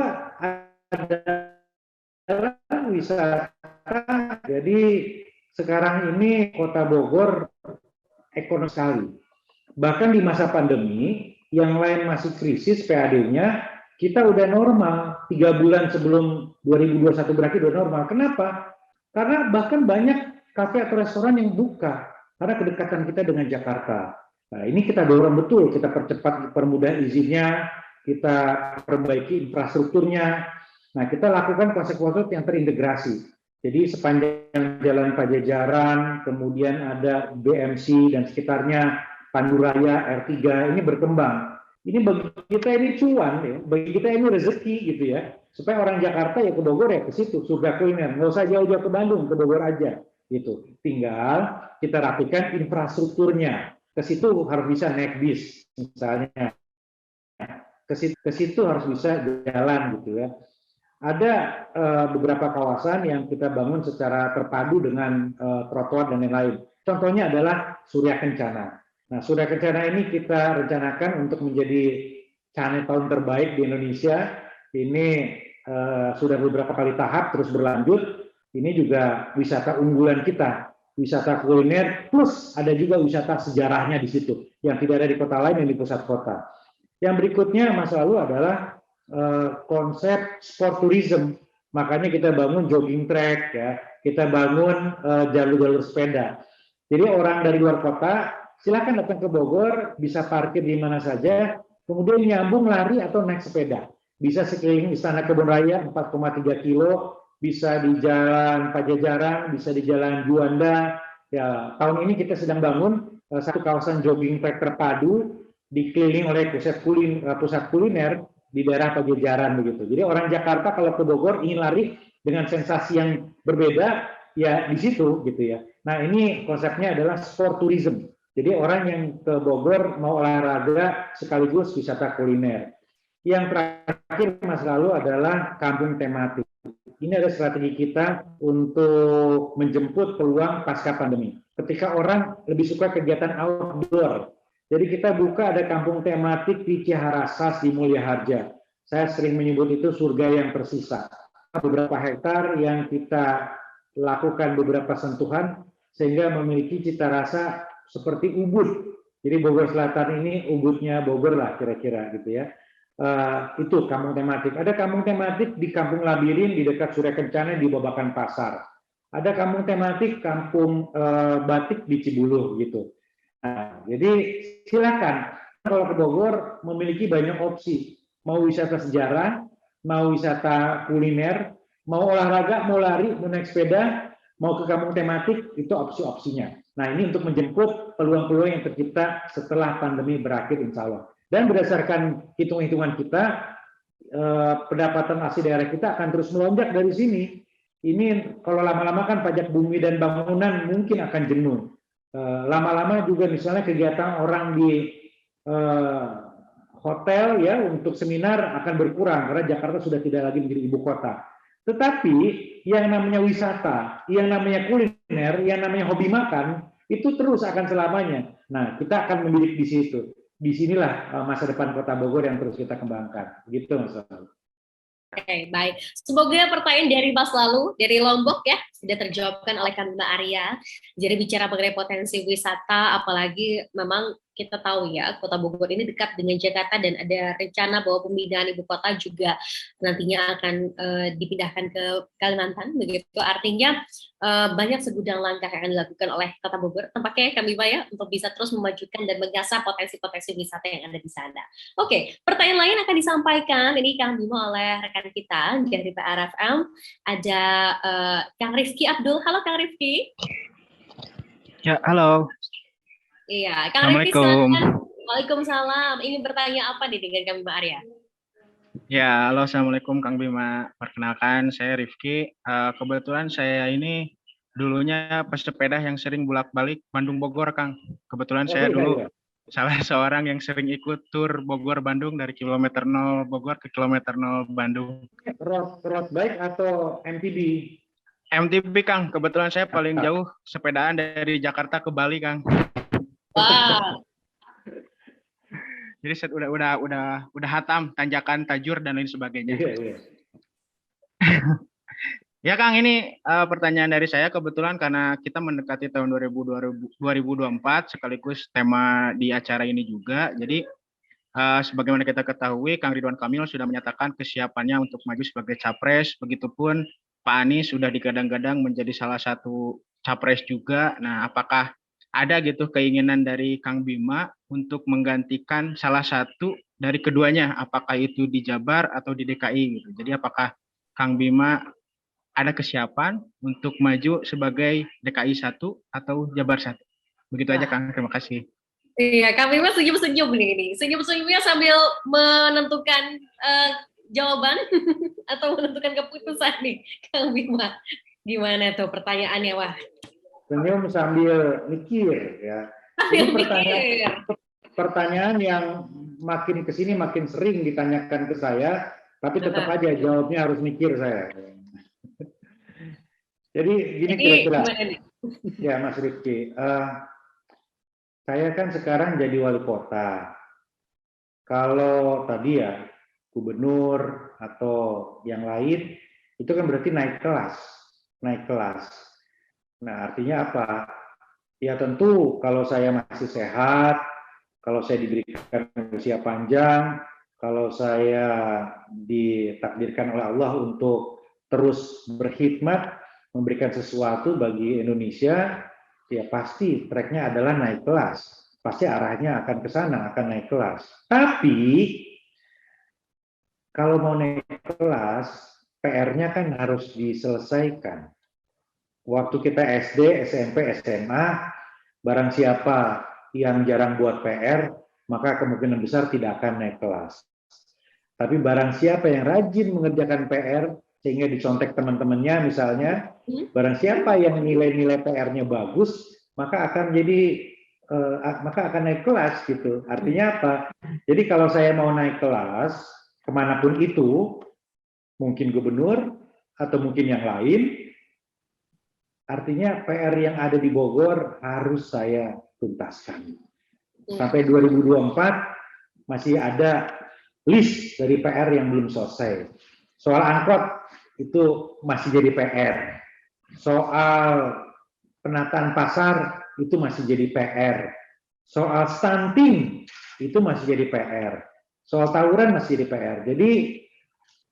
adalah wisata. Jadi sekarang ini Kota Bogor ekonomi sekali. Bahkan di masa pandemi, yang lain masih krisis PAD-nya, kita udah normal. 3 bulan sebelum 2021 berakhir udah normal. Kenapa? Karena bahkan banyak kafe atau restoran yang buka karena kedekatan kita dengan Jakarta. Nah, ini kita dorong betul, kita percepat, permudah izinnya, kita perbaiki infrastrukturnya. Nah, kita lakukan konsep-konsep yang terintegrasi. Jadi sepanjang Jalan Pajajaran, kemudian ada BMC dan sekitarnya, Pandu Raya, R3, ini berkembang. Ini bagi kita ini cuan, ya. Bagi kita ini rezeki gitu ya. Supaya orang Jakarta ya ke Bogor ya ke situ, surga kuliner. Nggak usah jauh-jauh ke Bandung, ke Bogor aja. Gitu. Tinggal kita rapikan infrastrukturnya. Ke situ harus bisa naik bis, misalnya. Ke situ harus bisa jalan gitu ya. Ada beberapa kawasan yang kita bangun secara terpadu dengan trotoar dan lain-lain. Contohnya adalah Surya Kencana. Nah, Surya Kencana ini kita rencanakan untuk menjadi channel tahun terbaik di Indonesia. Ini sudah beberapa kali tahap terus berlanjut. Ini juga wisata unggulan kita, wisata kuliner plus ada juga wisata sejarahnya di situ yang tidak ada di kota lain yang di pusat kota. Yang berikutnya masa lalu adalah konsep sport tourism. Makanya kita bangun jogging track ya, kita bangun jalur-jalur sepeda. Jadi orang dari luar kota silakan datang ke Bogor, bisa parkir di mana saja, kemudian nyambung lari atau naik sepeda. Bisa sekeliling Istana Kebun Raya 4,3 kilo, bisa di Jalan Pajajaran, bisa di Jalan Juanda. Ya, tahun ini kita sedang bangun satu kawasan jogging track terpadu dikeliling oleh pusat kuliner di daerah Pajajaran begitu. Jadi orang Jakarta kalau ke Bogor ingin lari dengan sensasi yang berbeda, ya di situ gitu ya. Nah, ini konsepnya adalah sport tourism. Jadi orang yang ke Bogor mau olahraga sekaligus wisata kuliner. Yang terakhir mas lalu adalah kampung tematik. Ini ada strategi kita untuk menjemput peluang pasca pandemi. Ketika orang lebih suka kegiatan outdoor. Jadi kita buka ada kampung tematik di Ciharasas di Mulia Harja. Saya sering menyebut itu surga yang tersisa. Beberapa hektar yang kita lakukan beberapa sentuhan sehingga memiliki cita rasa seperti Ubud. Jadi Bogor Selatan ini Ubudnya Bogor lah kira-kira gitu ya. Itu kampung tematik. Ada kampung tematik di Kampung Labirin di dekat Surya Kencana di Babakan Pasar. Ada kampung tematik kampung batik di Cibuluh gitu. Nah, jadi silakan kalau ke Bogor memiliki banyak opsi. Mau wisata sejarah, mau wisata kuliner, mau olahraga, mau lari, mau naik sepeda, mau ke kampung tematik, itu opsi-opsinya. Nah, ini untuk menjemput peluang-peluang yang tercipta setelah pandemi berakhir insya Allah. Dan berdasarkan hitung-hitungan kita, pendapatan asli daerah kita akan terus melonjak dari sini. Ini kalau lama-lama kan pajak bumi dan bangunan mungkin akan jenuh. Lama-lama juga misalnya kegiatan orang di hotel ya untuk seminar akan berkurang karena Jakarta sudah tidak lagi menjadi ibu kota. Tetapi yang namanya wisata, yang namanya kuliner, yang namanya hobi makan itu terus akan selamanya. Nah, kita akan membidik di situ. Disinilah masa depan Kota Bogor yang terus kita kembangkan. Gitu Mas. Oke, baik. Semoga pertanyaan dari Mas Lalu, dari Lombok ya, sudah terjawabkan oleh Kang Bima Arya. Jadi bicara mengenai potensi wisata, apalagi memang kita tahu ya, Kota Bogor ini dekat dengan Jakarta dan ada rencana bahwa pemindahan ibu kota juga nantinya akan dipindahkan ke Kalimantan, begitu. Artinya banyak segudang langkah yang akan dilakukan oleh Kota Bogor, tampaknya Kang Bima ya, untuk bisa terus memajukan dan mengasah potensi-potensi wisata yang ada di sana. Oke, pertanyaan lain akan disampaikan ini Kang Bima oleh rekan kita dari PRFM. Ada Kang Rifki Abdul. Halo Kang Rifki. Ya, halo. Iya, Kang Rifki Assalamualaikum. silakan. Waalaikumsalam. Ini bertanya apa nih dengan Kang Bima Arya? Ya, halo, Assalamualaikum Kang Bima. Perkenalkan, saya Rifki. Kebetulan saya ini dulunya pesepeda yang sering bolak-balik Bandung Bogor, Kang. Kebetulan saya dulu salah seorang yang sering ikut tur Bogor-Bandung dari kilometer 0 Bogor ke kilometer 0 Bandung. Road bike atau MTB? MTB, Kang. Kebetulan saya paling jauh sepedaan dari Jakarta ke Bali, Kang. Wah. Jadi saya udah hatam tanjakan, tajur dan lain sebagainya. Ya Kang, ini pertanyaan dari saya kebetulan karena kita mendekati tahun 2024 sekaligus tema di acara ini juga. Jadi sebagaimana kita ketahui, Kang Ridwan Kamil sudah menyatakan kesiapannya untuk maju sebagai capres. Begitupun Pak Anies sudah digadang-gadang menjadi salah satu capres juga. Nah, apakah ada gitu keinginan dari Kang Bima untuk menggantikan salah satu dari keduanya, apakah itu di Jabar atau di DKI gitu. Jadi apakah Kang Bima ada kesiapan untuk maju sebagai DKI 1 atau Jabar 1? Begitu aja Kang, terima kasih. Iya, Kang Bima senyum-senyum nih ini. Senyum-senyumnya sambil menentukan jawaban atau menentukan keputusan nih, Kang Bima. Gimana tuh pertanyaannya, wah? Senyum sambil mikir ya. Ini pertanyaan yang makin kesini makin sering ditanyakan ke saya, tapi tetap aja jawabnya harus mikir saya. Jadi gini kira-kira. Ya Mas Rifki, saya kan sekarang jadi wali kota. Kalau tadi ya gubernur atau yang lain, itu kan berarti naik kelas. Nah, artinya apa? Ya tentu kalau saya masih sehat, kalau saya diberikan usia panjang, kalau saya ditakdirkan oleh Allah untuk terus berkhidmat, memberikan sesuatu bagi Indonesia, ya pasti tracknya adalah naik kelas. Pasti arahnya akan ke sana, akan naik kelas. Tapi, kalau mau naik kelas, PR-nya kan harus diselesaikan. Waktu kita SD, SMP, SMA, barang siapa yang jarang buat PR, maka kemungkinan besar tidak akan naik kelas. Tapi barang siapa yang rajin mengerjakan PR, sehingga dicontek teman-temannya misalnya, barang siapa yang nilai-nilai PR-nya bagus, maka akan naik kelas gitu. Artinya apa? Jadi kalau saya mau naik kelas, kemanapun itu, mungkin gubernur atau mungkin yang lain, artinya PR yang ada di Bogor harus saya tuntaskan. Sampai 2024 masih ada list dari PR yang belum selesai. Soal angkot itu masih jadi PR. Soal penataan pasar itu masih jadi PR. Soal stunting itu masih jadi PR. Soal tawuran masih jadi PR. Jadi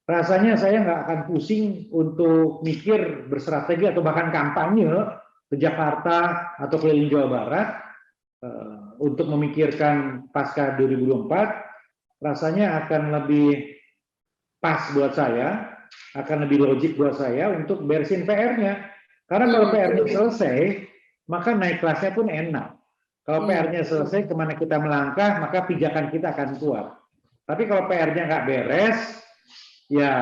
rasanya saya nggak akan pusing untuk mikir berstrategi atau bahkan kampanye ke Jakarta atau keliling Jawa Barat untuk memikirkan pasca 2024. Rasanya akan lebih pas buat saya, akan lebih logik buat saya untuk beresin PR-nya. Karena kalau PR-nya selesai, maka naik kelasnya pun enak. Kalau PR-nya selesai, kemana kita melangkah, maka pijakan kita akan kuat. Tapi kalau PR-nya nggak beres, ya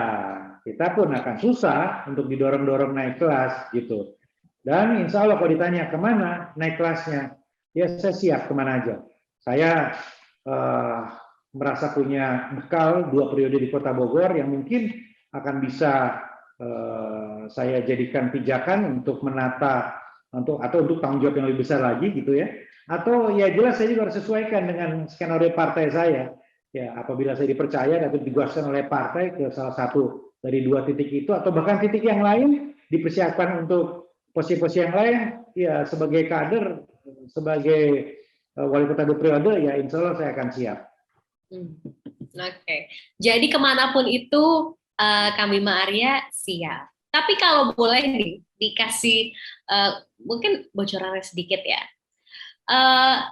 kita pun akan susah untuk didorong-dorong naik kelas gitu. Dan insya Allah kalau ditanya kemana naik kelasnya, ya saya siap kemana aja. Saya merasa punya bekal 2 periode di Kota Bogor yang mungkin akan bisa saya jadikan pijakan untuk menata atau untuk tanggung jawab yang lebih besar lagi gitu ya. Atau ya jelas saya juga harus sesuaikan dengan skenario partai saya. Ya, apabila saya dipercaya atau ditugaskan oleh partai ke salah satu dari 2 titik itu, atau bahkan titik yang lain dipersiapkan untuk posisi-posisi yang lain, ya sebagai kader, sebagai wali kota 2 periode, ya insya Allah saya akan siap. Oke. Jadi kemanapun itu Kang Bima Arya siap. Tapi kalau boleh nih dikasih mungkin bocoran sedikit ya,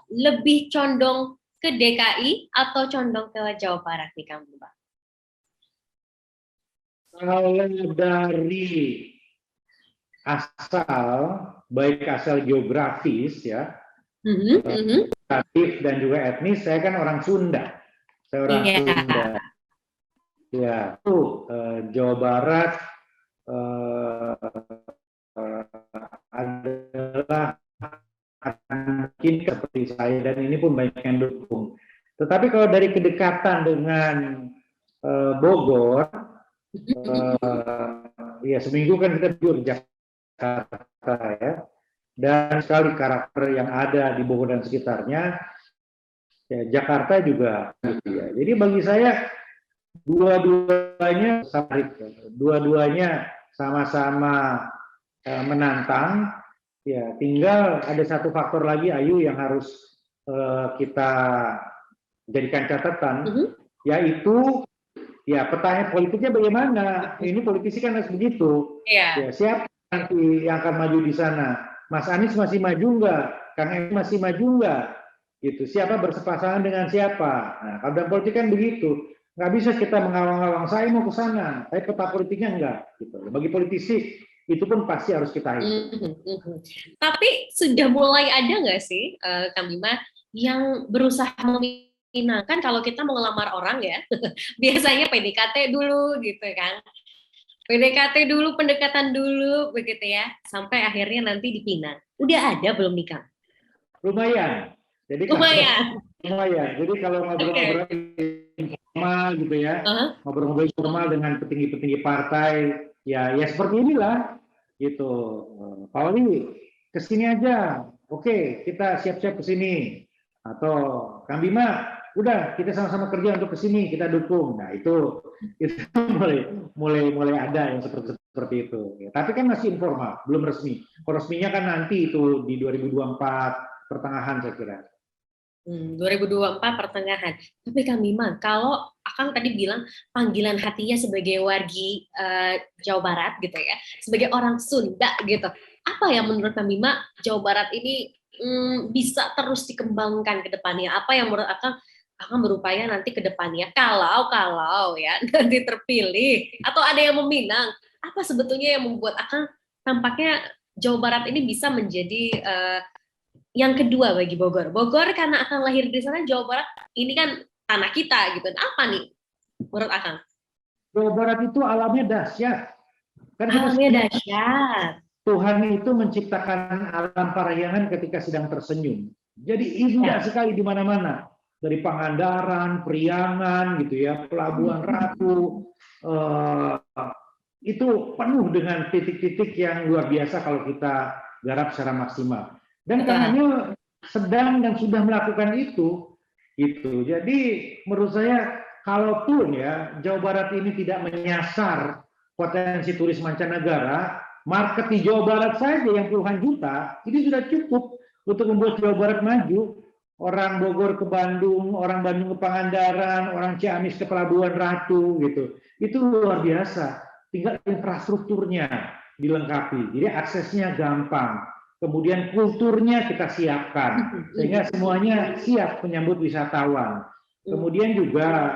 lebih condong ke DKI atau condong ke Jawa Barat nih Kang Bima? Kalau dari asal, baik asal geografis ya, geografis dan juga etnis, saya kan orang Sunda. Saya orang Sunda. Ya, itu Jawa Barat adalah mungkin seperti saya, dan ini pun banyak yang dukung. Tetapi kalau dari kedekatan dengan Bogor, ya seminggu kan kita tidur Jakarta ya, dan sekali karakter yang ada di Bogor dan sekitarnya, ya, Jakarta juga gitu ya. Jadi bagi saya dua-duanya sama-sama menantang. Ya, tinggal ada satu faktor lagi Ayu yang harus kita jadikan catatan, yaitu ya petanya politiknya bagaimana. Ini politisi kan harus begitu. Ya, siapa nanti yang akan maju di sana? Mas Anies masih maju nggak? Kang Emil masih maju nggak? Gitu. Siapa bersepasangan dengan siapa? Nah, kalau dalam politik kan begitu. Nggak bisa kita mengawang-awang saya mau ke sana, tapi peta politiknya enggak. Gitu. Bagi politisi itu pun pasti harus kita hitung. Tapi sudah mulai ada nggak sih, Kang Bima, yang berusaha meminangkan kalau kita mau ngelamar orang ya, biasanya PDKT dulu gitu kan. PDKT dulu, pendekatan dulu, begitu ya, sampai akhirnya nanti dipinang. Udah ada belum nih, Kang? Lumayan. Jadi lumayan. Jadi kalau ngobrol-ngobrol informal gitu ya, ngobrol-ngobrol informal dengan petinggi-petinggi partai, ya seperti inilah gitu. Pak Wali kesini aja, oke kita siap-siap kesini, atau Kang Bima udah kita sama-sama kerja untuk kesini, kita dukung. Nah itu mulai ada yang seperti itu ya. Tapi kan masih informal, belum resmi. Kalau resminya kan nanti itu di 2024 pertengahan saya kira. 2024 pertengahan. Tapi Kang Bima, kalau Akang tadi bilang panggilan hatinya sebagai wargi Jawa Barat gitu ya, sebagai orang Sunda gitu, apa yang menurut Kang Bima Jawa Barat ini bisa terus dikembangkan ke depannya? Apa yang menurut Akang berupaya nanti ke depannya kalau ya nanti terpilih atau ada yang meminang, apa sebetulnya yang membuat Akang tampaknya Jawa Barat ini bisa menjadi yang kedua bagi Bogor. Bogor karena Akang lahir di sana, Jawa Barat ini kan tanah kita gitu. Apa nih menurut Akang? Jawa Barat itu alamnya dahsyat. Kan alamnya dahsyat. Tuhan itu menciptakan alam Parahyangan ketika sedang tersenyum. Jadi indah sekali di mana-mana. Dari Pangandaran, Priangan gitu ya, Pelabuhan Ratu, itu penuh dengan titik-titik yang luar biasa kalau kita garap secara maksimal. Dan karena sedang dan sudah melakukan itu, gitu. Jadi menurut saya, kalaupun ya Jawa Barat ini tidak menyasar potensi turis mancanegara, market di Jawa Barat saja yang puluhan juta, ini sudah cukup untuk membuat Jawa Barat maju. Orang Bogor ke Bandung, orang Bandung ke Pangandaran, orang Ciamis ke Pelabuhan Ratu, gitu. Itu luar biasa. Tinggal infrastrukturnya dilengkapi, jadi aksesnya gampang. Kemudian kulturnya kita siapkan, sehingga semuanya siap menyambut wisatawan. Kemudian juga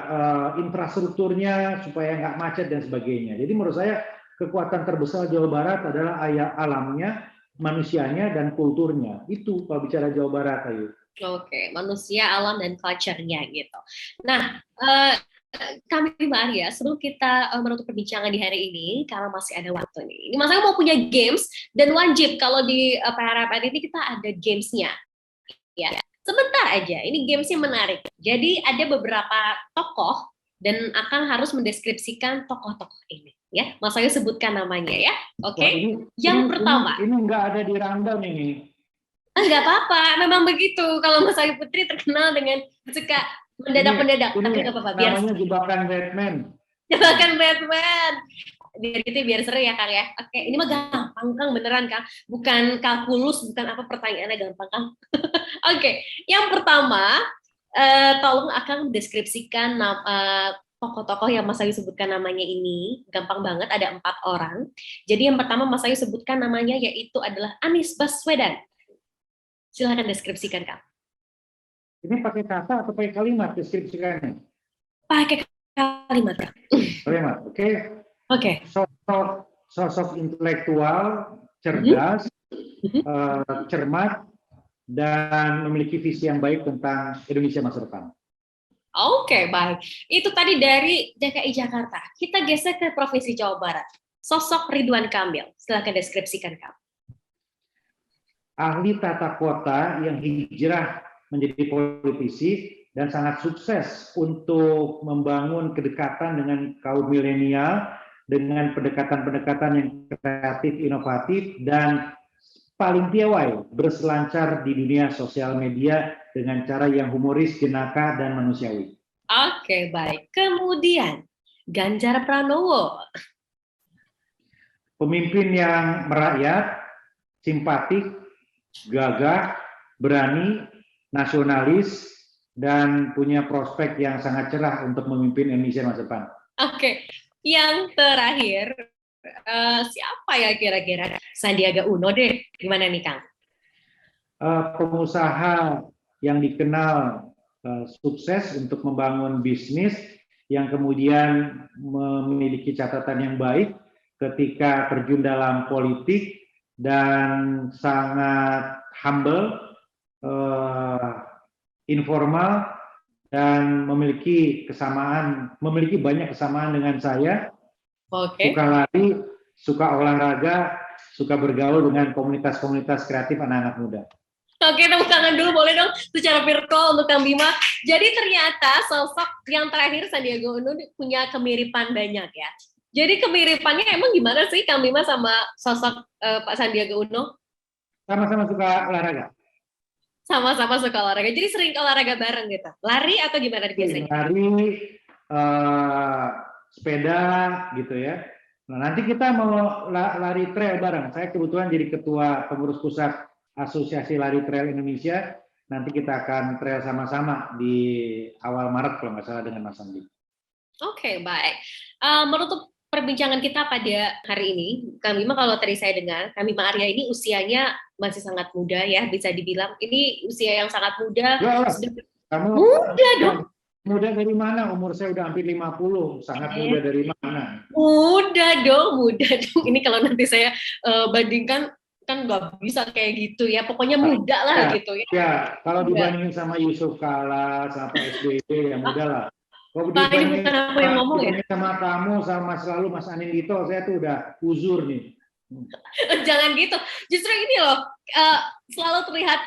infrastrukturnya supaya nggak macet dan sebagainya. Jadi menurut saya kekuatan terbesar Jawa Barat adalah alamnya, manusianya, dan kulturnya. Itu kalau bicara Jawa Barat, Ayu. Oke, manusia, alam, dan culture-nya gitu. Nah, kami Maria, sebelum kita menutup perbincangan di hari ini, karena masih ada waktu nih. Ini Mas Aga mau punya games, dan wajib kalau di PRPN ini kita ada games-nya. Ya, sebentar aja, ini games-nya menarik. Jadi ada beberapa tokoh, dan akan harus mendeskripsikan tokoh-tokoh ini. Ya, Mas Aga sebutkan namanya ya. Oke, yang pertama. Ini nggak ada di rundown ini. Enggak apa-apa, memang begitu. Kalau Mas Ayu Putri terkenal dengan suka mendadak-mendadak, tapi nggak apa-apa. Namanya jebakan Batman. Jebakan Batman. Biar gitu biar seru ya Kang ya. Oke, ini mah gampang Kang, beneran Kang. Bukan kalkulus, bukan apa pertanyaannya gampang Kang. Oke, yang pertama tolong Akang deskripsikan tokoh-tokoh yang Mas Ayu sebutkan namanya ini. Gampang banget, ada 4 orang. Jadi yang pertama Mas Ayu sebutkan namanya yaitu adalah Anies Baswedan. Silahkan deskripsikan Kang. Ini pakai kata atau pakai kalimat deskripsikannya? Pakai kalimat Kang. Kalimat, oke. Oke. Sosok intelektual, cerdas, cermat, dan memiliki visi yang baik tentang Indonesia masa depan. Oke, baik. Itu tadi dari DKI Jakarta. Kita geser ke Provinsi Jawa Barat. Sosok Ridwan Kamil. Silahkan deskripsikan, Kang. Ahli tata kota yang hijrah menjadi politisi dan sangat sukses untuk membangun kedekatan dengan kaum milenial dengan pendekatan-pendekatan yang kreatif, inovatif, dan paling piawai berselancar di dunia sosial media dengan cara yang humoris, jenaka, dan manusiawi. Oke, baik. Kemudian, Ganjar Pranowo. Pemimpin yang merakyat, simpatik, gagah, berani, nasionalis, dan punya prospek yang sangat cerah untuk memimpin Indonesia masa depan. Oke, yang terakhir, siapa ya kira-kira? Sandiaga Uno deh. Gimana nih, Kang? Pengusaha yang dikenal sukses untuk membangun bisnis yang kemudian memiliki catatan yang baik ketika terjun dalam politik dan sangat humble, informal, dan memiliki banyak kesamaan dengan saya. Oke. Suka lari, suka olahraga, suka bergaul dengan komunitas-komunitas kreatif anak-anak muda. Oke, tepuk tangan dulu boleh dong secara virtual untuk Kang Bima. Jadi ternyata sosok yang terakhir Sandiaga Uno punya kemiripan banyak ya. Jadi kemiripannya emang gimana sih Kang Bima sama sosok Pak Sandiaga Uno? Sama-sama suka olahraga. Sama-sama suka olahraga. Jadi sering olahraga bareng gitu. Lari atau gimana biasanya? Lari, sepeda gitu ya. Nah, nanti kita mau lari trail bareng. Saya kebetulan jadi ketua pengurus pusat Asosiasi Lari Trail Indonesia. Nanti kita akan trail sama-sama di awal Maret kalau nggak salah dengan Mas Andi. Oke, baik. Menutup perbincangan kita pada hari ini, Kang Bima, kalau tadi saya dengar, Kang Bima Arya ini usianya masih sangat muda ya, bisa dibilang. Ini usia yang sangat muda. Ya, kamu muda dong. Muda dari mana? Umur saya udah hampir 50. Sangat muda dari mana? Muda dong. Ini kalau nanti saya bandingkan, kan nggak bisa kayak gitu ya. Pokoknya muda lah gitu ya. Ya, kalau dibandingin sama Yusuf Kala, sama SBY, ya muda lah. Kalau dibandingin bukan aku yang ngomong ya. Sama kamu, sama Mas Lalu, Mas Anindito, saya tuh udah uzur nih. Jangan gitu. Justru ini loh, selalu terlihat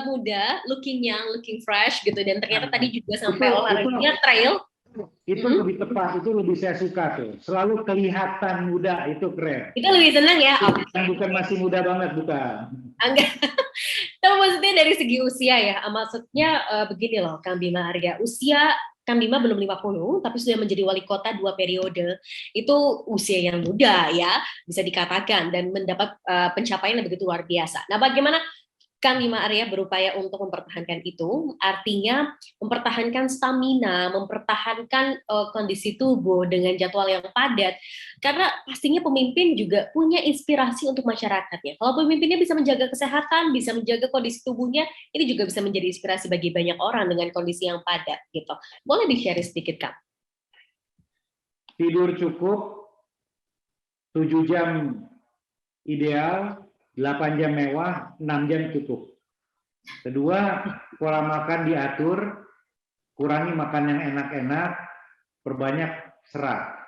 muda, looking young, looking fresh gitu. Dan ternyata tadi juga sampai olahraganya trail. Itu lebih tepat, itu lebih saya suka tuh. Selalu kelihatan muda, itu keren. Itu lebih senang ya? Bukan masih muda banget, bukan. Enggak. Tapi maksudnya dari segi usia ya, maksudnya begini loh Kang Bima Arya, usia Kang Bima belum 50, tapi sudah menjadi wali kota 2 periode. Itu usia yang muda ya, bisa dikatakan, dan mendapat pencapaian yang begitu luar biasa. Nah, bagaimana Kang Bima Arya berupaya untuk mempertahankan itu? Artinya mempertahankan stamina, mempertahankan kondisi tubuh dengan jadwal yang padat. Karena pastinya pemimpin juga punya inspirasi untuk masyarakatnya. Kalau pemimpinnya bisa menjaga kesehatan, bisa menjaga kondisi tubuhnya, ini juga bisa menjadi inspirasi bagi banyak orang dengan kondisi yang padat gitu. Boleh di-share sedikit, Kang? Tidur cukup, 7 jam ideal, 8 jam mewah, 6 jam cukup. Kedua, pola makan diatur, kurangi makan yang enak-enak, perbanyak serat.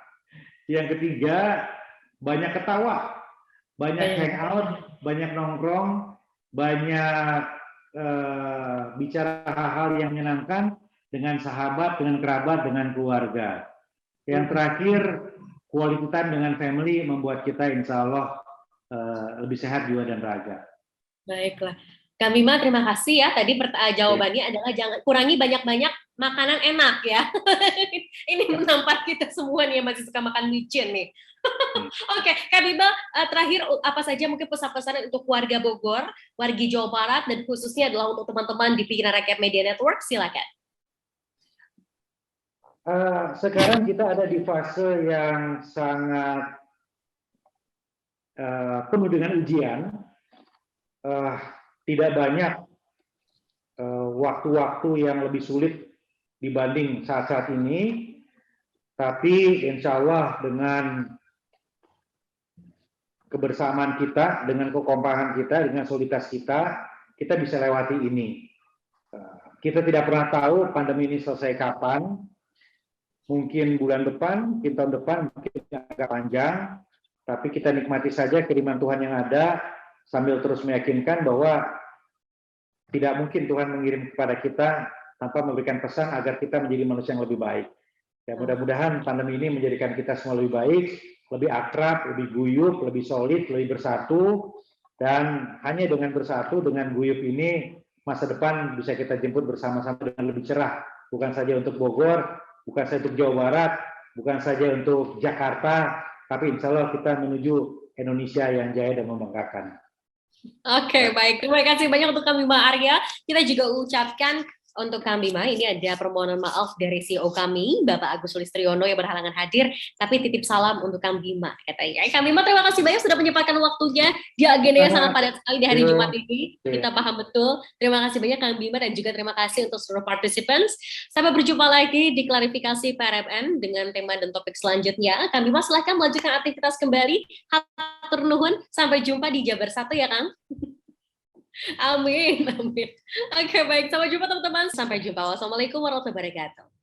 Yang ketiga, banyak ketawa, banyak hangout, banyak nongkrong, banyak bicara hal-hal yang menyenangkan dengan sahabat, dengan kerabat, dengan keluarga. Yang terakhir, quality time dengan family membuat kita insya Allah lebih sehat jiwa dan raga. Baiklah. Kang Bima, terima kasih ya. Tadi jawabannya adalah jangan kurangi banyak-banyak makanan enak ya. Ini menampar kita semua nih yang masih suka makan micin nih. Oke, Kang Bima, terakhir apa saja mungkin pesan-pesan untuk warga Bogor, warga Jawa Barat, dan khususnya adalah untuk teman-teman di Pikiran Rakyat Media Network, silakan. Sekarang kita ada di fase yang sangat penuh dengan ujian. Tidak banyak waktu-waktu yang lebih sulit dibanding saat-saat ini, tapi insya Allah dengan kebersamaan kita, dengan kekompakan kita, dengan soliditas kita, kita bisa lewati ini. Kita tidak pernah tahu pandemi ini selesai kapan, mungkin bulan depan, mungkin tahun depan, mungkin agak panjang, tapi kita nikmati saja kiriman Tuhan yang ada, sambil terus meyakinkan bahwa tidak mungkin Tuhan mengirim kepada kita tanpa memberikan pesan agar kita menjadi manusia yang lebih baik. Ya, mudah-mudahan pandemi ini menjadikan kita semua lebih baik, lebih akrab, lebih guyup, lebih solid, lebih bersatu, dan hanya dengan bersatu, dengan guyup ini, masa depan bisa kita jemput bersama-sama dengan lebih cerah. Bukan saja untuk Bogor, bukan saja untuk Jawa Barat, bukan saja untuk Jakarta, tapi insya Allah kita menuju Indonesia yang jaya dan membanggakan. Oke, baik. Terima kasih banyak untuk Kang Bima Arya. Kita juga ucapkan untuk Kang Bima, ini ada permohonan maaf dari CEO kami, Bapak Agus Sulistriono yang berhalangan hadir, tapi titip salam untuk Kang Bima, katanya. Kang Bima, terima kasih banyak sudah menyempatkan waktunya di agenda yang sangat padat sekali di hari Jumat ini. Kita paham betul. Terima kasih banyak Kang Bima dan juga terima kasih untuk seluruh participants. Sampai berjumpa lagi di klarifikasi PRMN dengan tema dan topik selanjutnya. Kang Bima, silahkan melanjutkan aktivitas kembali. Hatur nuhun, sampai jumpa di Jabar 1 ya Kang. Amin, amin. Oke, baik. Sampai jumpa teman-teman. Sampai jumpa. Wassalamualaikum warahmatullahi wabarakatuh.